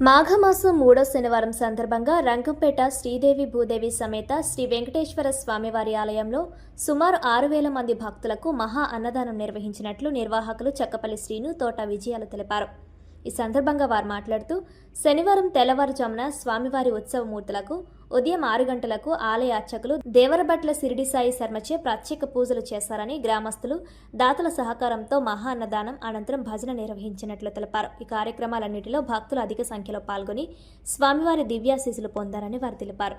మాఘమాసం 3వ శనివారం సందర్భంగా రంగంపేట శ్రీదేవి భూదేవి సమేత శ్రీ వెంకటేశ్వర స్వామివారి ఆలయంలో సుమారు 6,000 మంది భక్తులకు మహా అన్నదానం నిర్వహించినట్లు నిర్వాహకులు చక్కపల్లి శ్రీను తోట విజయాలు తెలిపారు. ఈ సందర్భంగా వారు మాట్లాడుతూ శనివారం తెల్లవారుజామున స్వామివారి ఉత్సవమూర్తులకు ఉదయం 6 గంటలకు ఆలయ అర్చకులు దేవరబట్ల సిరిడి సాయి శర్మచే ప్రత్యేక పూజలు చేశారని, గ్రామస్తులు దాతల సహకారంతో మహా అన్నదానం అనంతరం భజన నిర్వహించినట్లు తెలిపారు. ఈ కార్యక్రమాలన్నిటిలో భక్తులు అధిక సంఖ్యలో పాల్గొని స్వామివారి దివ్యాశీస్సులు పొందారని వారు తెలిపారు.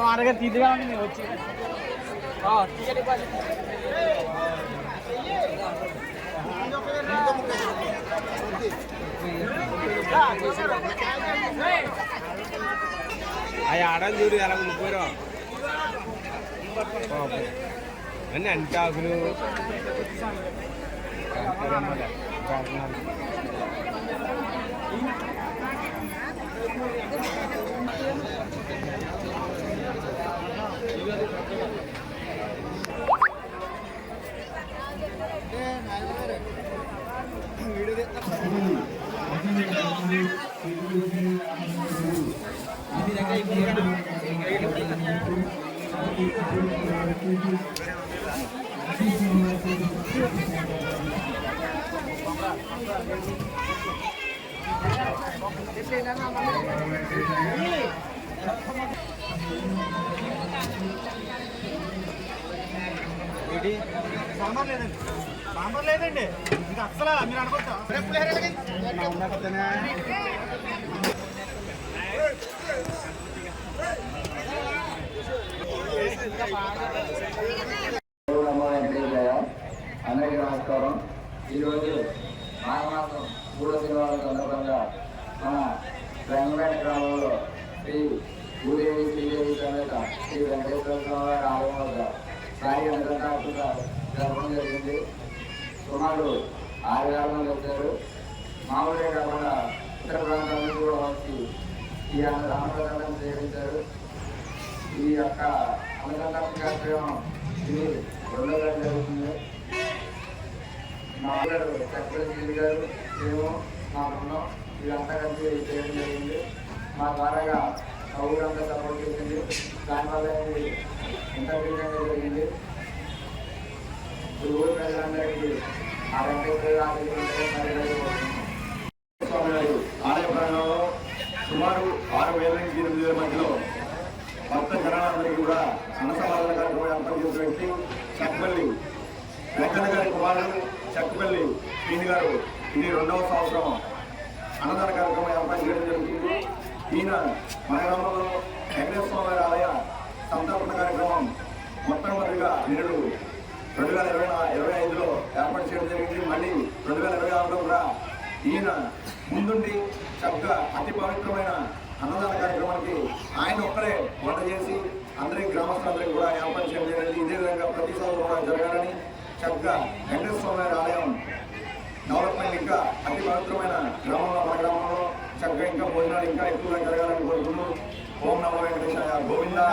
వారగా తీదిగా ఉంది వచ్చి అవి ఆడని చూడు ఎలా ఉండిపోయారు అన్నీ అంటాకులు సాంబార్ లేదండి ఇది అసలు మీరు అనుకుంటా అందరికీ నమస్కారం. ఈరోజు మాఘమాసం 3వ శనివారం సందర్భంగా మన రంగపేట గ్రామంలో శ్రీ భూదేవి శ్రీదేవి సమేత శ్రీ వెంకటేశ్వర స్వామి వారి ఆలయం వద్ద సాయి అంతర్జాతీయ జరపడం జరిగింది. సుమారు 6,000 మంది వచ్చారు. మామూలుగా కాకుండా ఇతర ప్రాంతాల నుంచి కూడా వచ్చి ఈ అన్నదానం సేవించారు. ఈ యొక్క అన్నదాన కార్యక్రమం ఇది 2వ రోజు జరుగుతుంది. మా గారు చక్రవర్తి గారు మేము మా బృందం వీళ్ళంతా కలిసి చేయడం జరిగింది. మా ద్వారాగా ఊరంతా సపోర్ట్ చేసింది. దానివల్ల ఇది ఎంత విధంగా జరిగింది. ఊరు ప్రజలందరికీ ఆ వెంకటేశ్వర ఆలయ ప్రాంగణంలో సుమారు 6,000 నుంచి 8,000 మధ్యలో భక్త జనాలందరికీ కూడా అన్నసమాధాన కార్యక్రమం ఏర్పాటు చేసిన వ్యక్తి చక్కపల్లి వెంకన్న గారి కుమారుడు చక్కపల్లి శ్రీని గారు. ఇది 2వ సంవత్సరం అన్నదాన కార్యక్రమం ఏర్పాటు చేయడం జరుగుతుంది. ఈయన మన గ్రామంలో వెంకటేశ్వర స్వామి వారి ఆలయ సంస్థాపన కార్యక్రమం మొట్టమొదటిగా 2025లో ఏర్పాటు చేయడం జరిగింది. మళ్ళీ 2026లో కూడా ఈయన ముందుండి చక్కగా అతి పవిత్రమైన అన్నదాన కార్యక్రమానికి ఆయన ఒక్కరే వంట చేసి అందరికీ గ్రామస్తులందరికీ కూడా ఏర్పాటు చేయడం జరిగింది. ఇదే విధంగా ప్రతి సంవత్సరం కూడా జరగాలని చక్కగా వెంకటేశ్వర స్వామి వారి ఆలయం డెవలప్మెంట్ ఇంకా అతి పవిత్రమైన గ్రామంలో మన గ్రామంలో చక్కగా ఇంకా భోజనాలు ఇంకా ఎక్కువగా జరగాలని కోరుకుంటూ ఓం నమో వెంకటేశాయ గోవిందా.